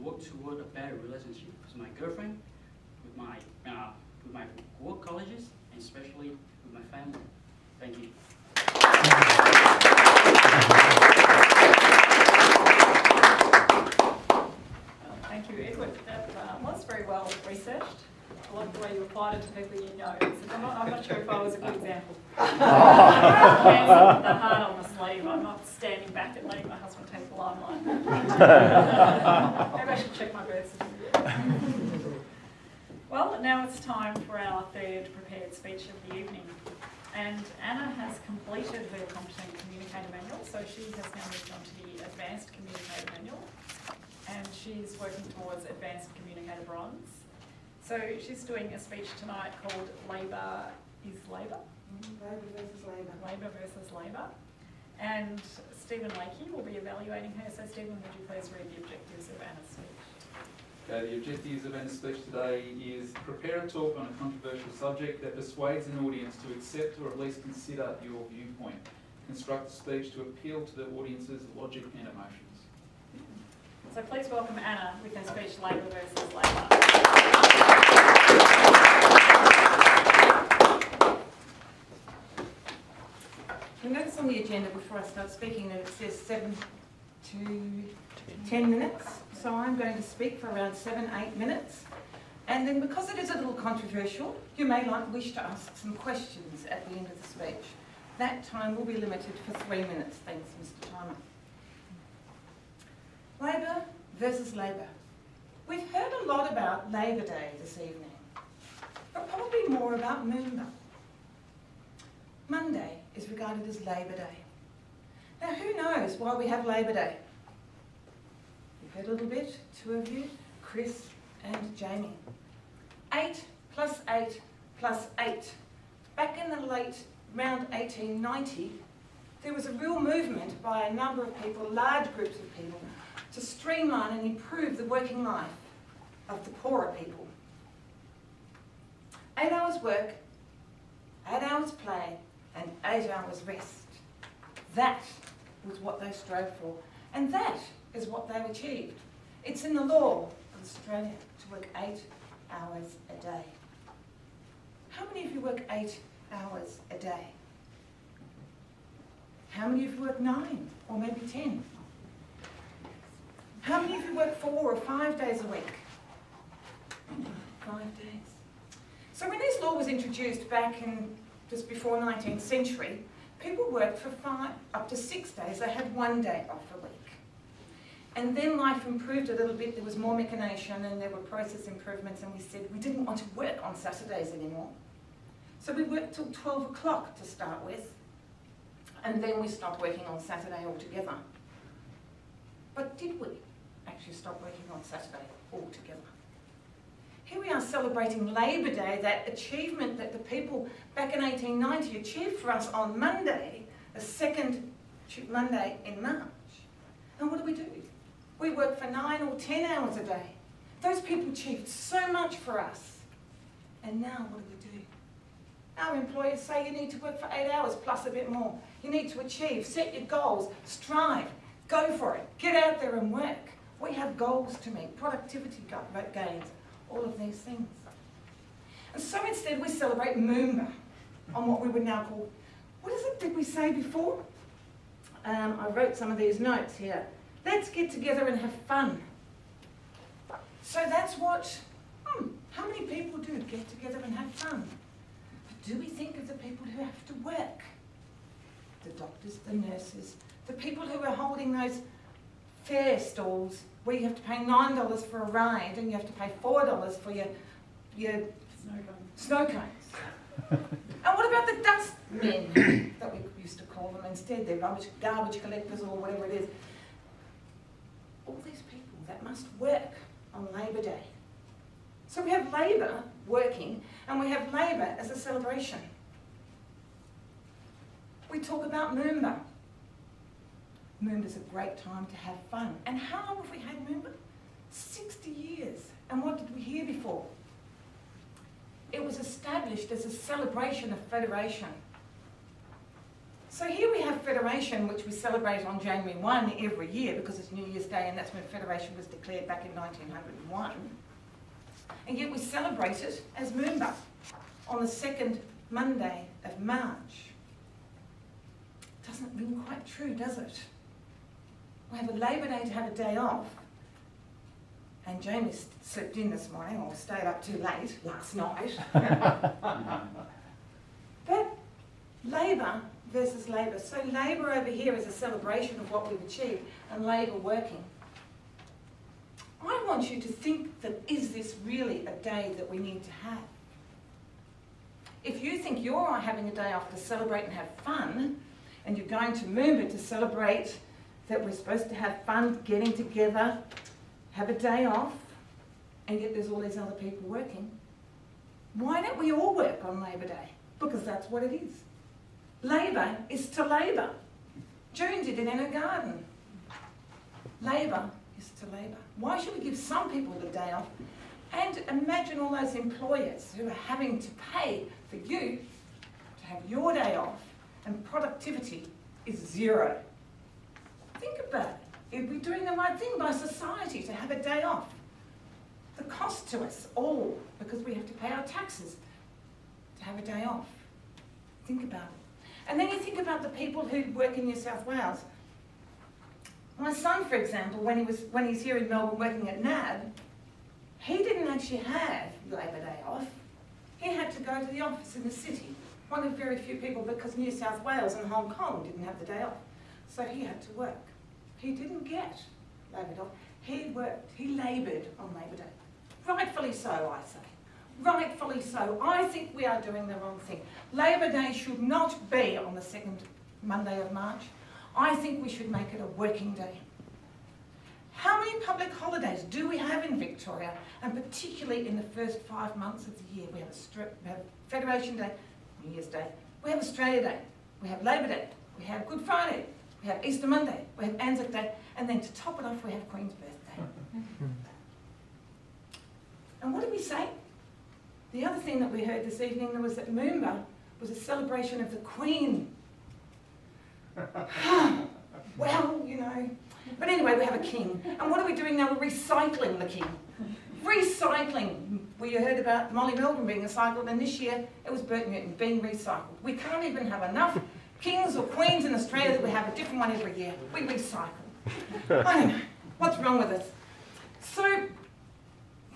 work toward a better relationship with my girlfriend, with my work colleagues, and especially with my family. Thank you. Thank you, Edward. That was very well researched. I like the way you applied it to people you know. I'm not sure if I was a good example. The heart on the sleeve. I'm not standing back and letting my husband take the limelight. Maybe I should check my birth certificate. Well, now it's time for our third prepared speech of the evening. And Anna has completed her Competent Communicator Manual, so she has now moved on to the Advanced Communicator Manual. And she's working towards Advanced Communicator Bronze. So she's doing a speech tonight called Labour is Labour? Labour versus Labour. Labour versus Labour. And Stephen Lakey will be evaluating her. So Stephen, would you please read the objectives of Anna's speech? Okay, the objectives of Anna's speech today is prepare a talk on a controversial subject that persuades an audience to accept or at least consider your viewpoint. Construct a speech to appeal to the audience's logic and emotions. So please welcome Anna with her speech, Labour versus Labour. You'll notice on the agenda before I start speaking that it says 7 to 10 minutes. So I'm going to speak for around 7-8 minutes. And then because it is a little controversial, you may wish to ask some questions at the end of the speech. That time will be limited for 3 minutes. Thanks, Mr. Timer. Labour versus Labour. We've heard a lot about Labour Day this evening, but probably more about Moomba. Monday is regarded as Labour Day. Now who knows why we have Labour Day? You've heard a little bit, two of you, Chris and Jamie. 8 plus 8 plus 8. Back in the late around 1890, there was a real movement by a number of people, large groups of people, to streamline and improve the working life of the poorer people. 8 hours work, 8 hours play, and 8 hours rest. That was what they strove for, and that is what they achieved. It's in the law of Australia to work 8 hours a day. How many of you work 8 hours a day? How many of you work 9 or maybe 10? How many of you work 4 or 5 days a week? 5 days. So when this law was introduced back in just before 19th century, people worked for up to 6 days. They had 1 day off a week. And then life improved a little bit. There was more mechanization and there were process improvements, and we said we didn't want to work on Saturdays anymore. So we worked till 12 o'clock to start with, and then we stopped working on Saturday altogether. But did we actually stop working on Saturday altogether? Here we are celebrating Labour Day, that achievement that the people back in 1890 achieved for us on Monday, the second Monday in March. And what do? We work for 9 or 10 hours a day. Those people achieved so much for us. And now what do? Our employers say you need to work for 8 hours plus a bit more. You need to achieve, set your goals, strive, go for it, get out there and work. We have goals to meet, productivity gains, all of these things. And so instead we celebrate Moomba on what we would now call, what is it did we say before? I wrote some of these notes here. Let's get together and have fun. So that's what, how many people do get together and have fun? But do we think of the people who have to work? The doctors, the nurses, the people who are holding those fare stalls where you have to pay $9 for a ride and you have to pay $4 for your snow cones. And what about the dustmen that we used to call them instead? They're garbage collectors or whatever it is. All these people that must work on Labour Day. So we have Labour working and we have Labour as a celebration. We talk about Moomba. Moomba's a great time to have fun. And how long have we had Moomba? 60 years. And what did we hear before? It was established as a celebration of federation. So So here we have Federation, which we celebrate on January 1 every year because it's New Year's Day, and that's when Federation was declared back in 1901. And yet we celebrate it as Moomba on the second Monday of March. Doesn't ring quite true, does it? We have a Labor Day to have a day off. And Jamie slept in this morning, or stayed up too late last night. But Labor versus Labor. So Labor over here is a celebration of what we've achieved, and Labor working. I want you to think that, is this really a day that we need to have? If you think you're having a day off to celebrate and have fun, and you're going to Moomba to celebrate that we're supposed to have fun, getting together, have a day off, and yet there's all these other people working, why don't we all work on Labor Day? Because that's what it is. Labour is to labour. June did it in her garden. Labour is to labour. Why should we give some people the day off? And imagine all those employers who are having to pay for you to have your day off, and productivity is zero. Think about it. Are we doing the right thing by society to have a day off? The cost to us all, because we have to pay our taxes to have a day off. Think about it. And then you think about the people who work in New South Wales. My son, for example, when he's here in Melbourne working at NAB, he didn't actually have Labor Day off. He had to go to the office in the city. One of very few people, because New South Wales and Hong Kong didn't have the day off. So he had to work. He didn't get Labor Day off. He worked. He laboured on Labor Day. Rightfully so, I say. Rightfully so. I think we are doing the wrong thing. Labor Day should not be on the second Monday of March. I think we should make it a working day. How many public holidays do we have in Victoria? And particularly in the first 5 months of the year. We have Federation Day, New Year's Day. We have Australia Day. We have Labor Day. We have Good Friday. We have Easter Monday. We have Anzac Day. And then to top it off, we have Queen's Birthday. And what did we say? The other thing that we heard this evening was that Moomba was a celebration of the Queen. Well, you know. But anyway, we have a king. And what are we doing now? We're recycling the king. Recycling. We heard about Molly Melbourne being recycled, and this year it was Bert Newton being recycled. We can't even have enough kings or queens in Australia that we have a different one every year. We recycle. I don't know. What's wrong with us? So,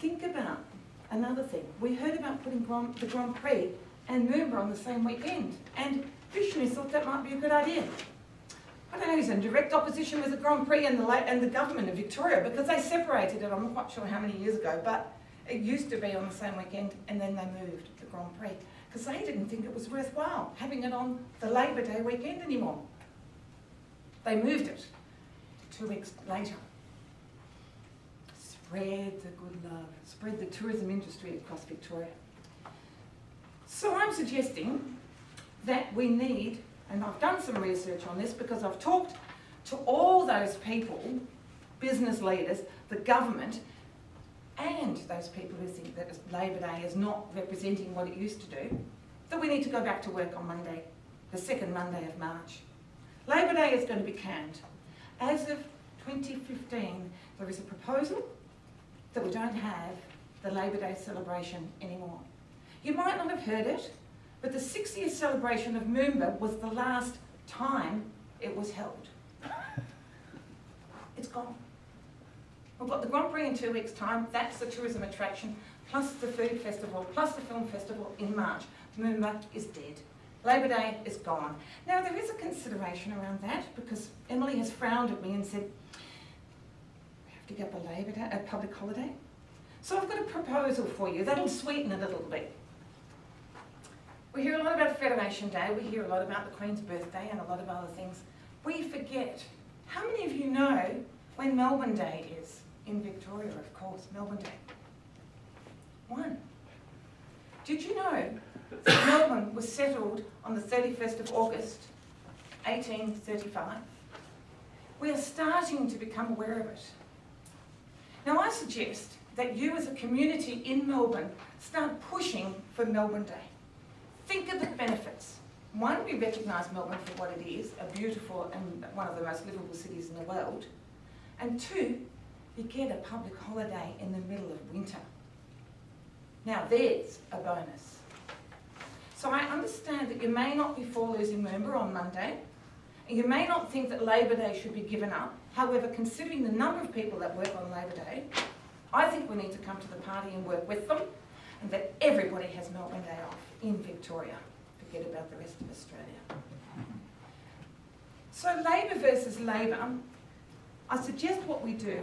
think about another thing. We heard about putting the Grand Prix and Moomba on the same weekend, and Vishnu thought that might be a good idea. I don't know, he's in direct opposition with the Grand Prix and the government of Victoria, because they separated it, I'm not quite sure how many years ago, but it used to be on the same weekend, and then they moved the Grand Prix, because they didn't think it was worthwhile having it on the Labor Day weekend anymore. They moved it to 2 weeks later. Spread the good love, spread the tourism industry across Victoria. So I'm suggesting that we need, and I've done some research on this because I've talked to all those people, business leaders, the government, and those people who think that Labor Day is not representing what it used to do, that we need to go back to work on Monday, the second Monday of March. Labor Day is going to be canned. As of 2015, there is a proposal that we don't have the Labor Day celebration anymore. You might not have heard it, but the 60th celebration of Moomba was the last time it was held. It's gone. We've got the Grand Prix in 2 weeks' time. That's the tourism attraction, plus the food festival, plus the film festival in March. Moomba is dead. Labor Day is gone. Now, there is a consideration around that, because Emily has frowned at me and said, we have to get a Labor Day, a public holiday. So I've got a proposal for you. That'll sweeten it a little bit. We hear a lot about Federation Day, we hear a lot about the Queen's Birthday and a lot of other things. We forget. How many of you know when Melbourne Day is? In Victoria, of course, Melbourne Day. 1. Did you know that Melbourne was settled on the 31st of August, 1835? We are starting to become aware of it. Now I suggest that you as a community in Melbourne start pushing for Melbourne Day. Think of the benefits. one, we recognise Melbourne for what it is, a beautiful and one of the most livable cities in the world. And two, you get a public holiday in the middle of winter. Now there's a bonus. So I understand that you may not be for losing Moomba on Monday, and you may not think that Labor Day should be given up. However, considering the number of people that work on Labor Day, I think we need to come to the party and work with them, and that everybody has Melbourne Day off in Victoria. Forget about the rest of Australia. So Labor versus Labor, I suggest what we do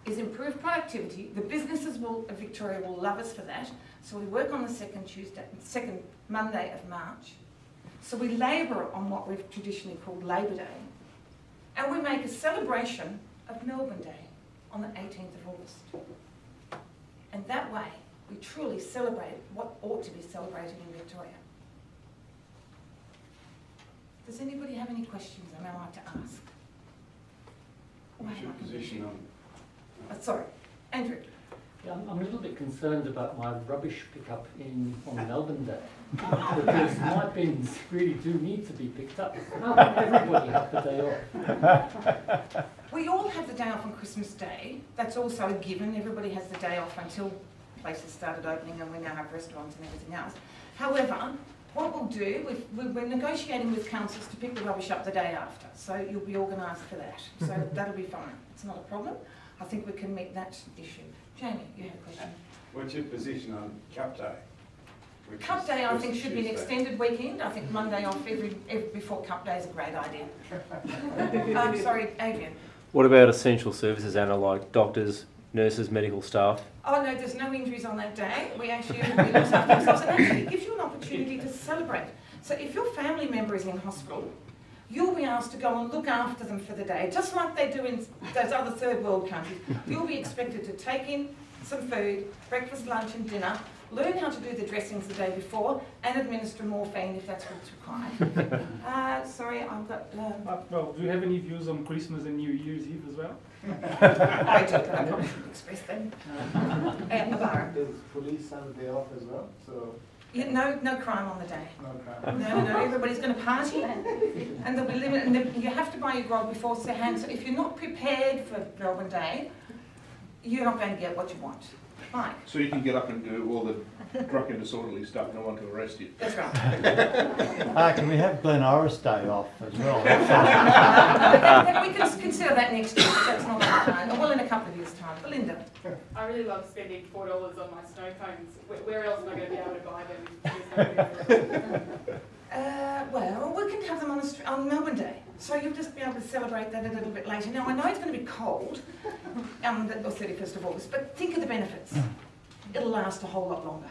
is improve productivity. The businesses of Victoria will love us for that. So we work on the second Monday of March. So we labour on what we've traditionally called Labor Day. And we make a celebration of Melbourne Day on the 18th of August. And that way, we truly celebrate what ought to be celebrated in Victoria. Does anybody have any questions I might like to ask? What's your position on? Sorry, Andrew. Yeah, I'm a little bit concerned about my rubbish pickup on Melbourne Day because my bins really do need to be picked up. How can everybody have the day off? We all have the day off on Christmas Day. That's also a given. Everybody has the day off until places started opening, and we now have restaurants and everything else. However, what we'll do, we're negotiating with councils to pick the rubbish up the day after, so you'll be organised for that. So that'll be fine. It's not a problem. I think we can meet that issue. Jamie, you had a question. What's your position on Cup Day? Cup Day, I think, should be an extended weekend. I think Monday off before Cup Day is a great idea. I'm sorry, Adrian. What about essential services, Anna, like doctors, nurses, medical staff? Oh no, there's no injuries on that day. We actually look after themselves, and actually it gives you an opportunity to celebrate. So if your family member is in hospital, you'll be asked to go and look after them for the day, just like they do in those other third world countries. You'll be expected to take in some food, breakfast, lunch and dinner, learn how to do the dressings the day before, and administer morphine if that's what's required. Sorry, I've got... well, do you have any views on Christmas and New Year's Eve as well? I do, but I probably shouldn't express them. Abara. Does police have a day off as well? So Yeah, no crime on the day. no crime. No, everybody's going to party, and there'll be limit. And you have to buy your grog before it's their hand. So if you're not prepared for Melbourne Day, you're not going to get what you want. Mike. So you can get up and do all the drunk and disorderly stuff, no one to arrest you. That's right. Can we have Glen Iris Day off as well? We can consider that next year, but that's not the time. Well, in a couple of years' time. Belinda. I really love spending $4 on my snow cones. Where else am I going to be able to buy them? Well, we can have them on Melbourne Day. So you'll just be able to celebrate that a little bit later. Now, I know it's going to be cold, the 31st of August, but think of the benefits. It'll last a whole lot longer.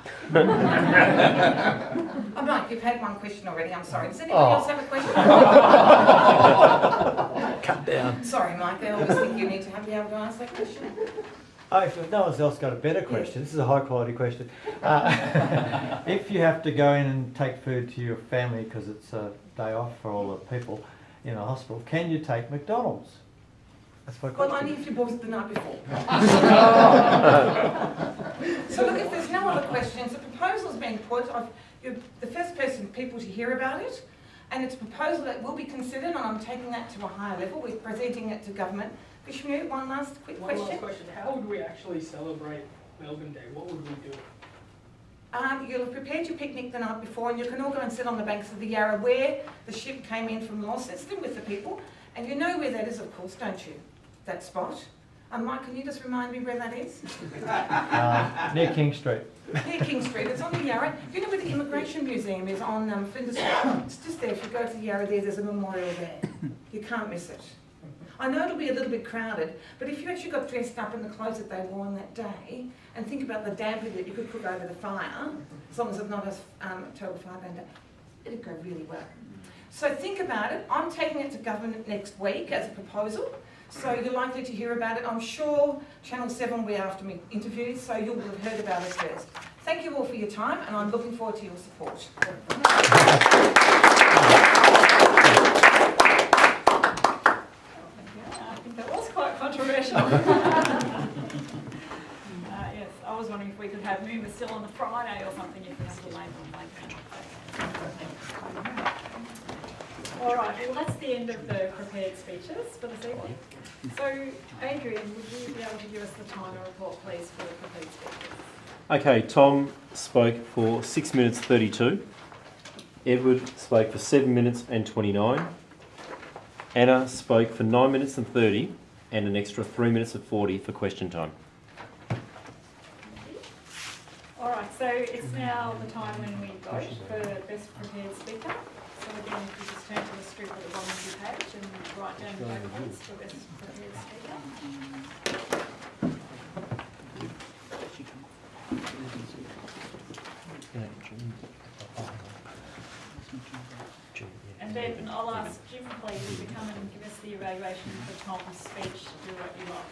I'm right, you've had one question already, I'm sorry. Does anybody else have a question? Cut down. Sorry, Mike, I always think you need to be able to ask that question. If no one's else got a better question, this is a high quality question. If you have to go in and take food to your family because it's a day off for all the people in a hospital, can you take McDonald's? That's my question. Well, only if you bought it the night before. So look, if there's no other questions, the proposal's been put. You're the first people to hear about it, and it's a proposal that will be considered, and I'm taking that to a higher level. We're presenting it to government. Vishnu, one last quick question. One last question. How would we actually celebrate Melbourne Day? What would we do? You'll have prepared your picnic the night before, and you can all go and sit on the banks of the Yarra where the ship came in from Launceston with the people. And you know where that is, of course, don't you? That spot. Mike, can you just remind me where that is? Near King Street. Near King Street. It's on the Yarra. You know where the Immigration Museum is on Flinders Street? It's just there. If you go to the Yarra there's a memorial there. You can't miss it. I know it'll be a little bit crowded, but if you actually got dressed up in the clothes that they wore on that day, and think about the damper that you could cook over the fire, as long as it's not a total fire bender, it'd go really well. So think about it. I'm taking it to government next week as a proposal, so you're likely to hear about it. I'm sure Channel 7 will be after me interviews, so you'll have heard about it first. Thank you all for your time, and I'm looking forward to your support. That was quite controversial. Yes, I was wondering if we could have Moomba still on the Friday or something if we have the labour and playground. All right, well that's the end of the prepared speeches for this evening. So Adrian, would you be able to give us the timer report please for the prepared speeches? Okay, Tom spoke for 6 minutes 32. Edward spoke for 7 minutes and 29. Anna spoke for 9 minutes and 30 and an extra 3 minutes and 40 for question time. All right, so it's now the time when we vote for best prepared speaker. So again, if you just turn to the strip at the bottom of your page and write down your vote points for best prepared speaker. And then I'll ask Jim please to come and give us the evaluation for Tom's speech, do what you like.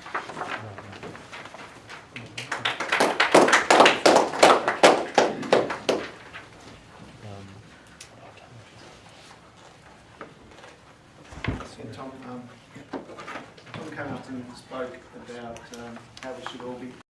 Tom came up and spoke about how we should all be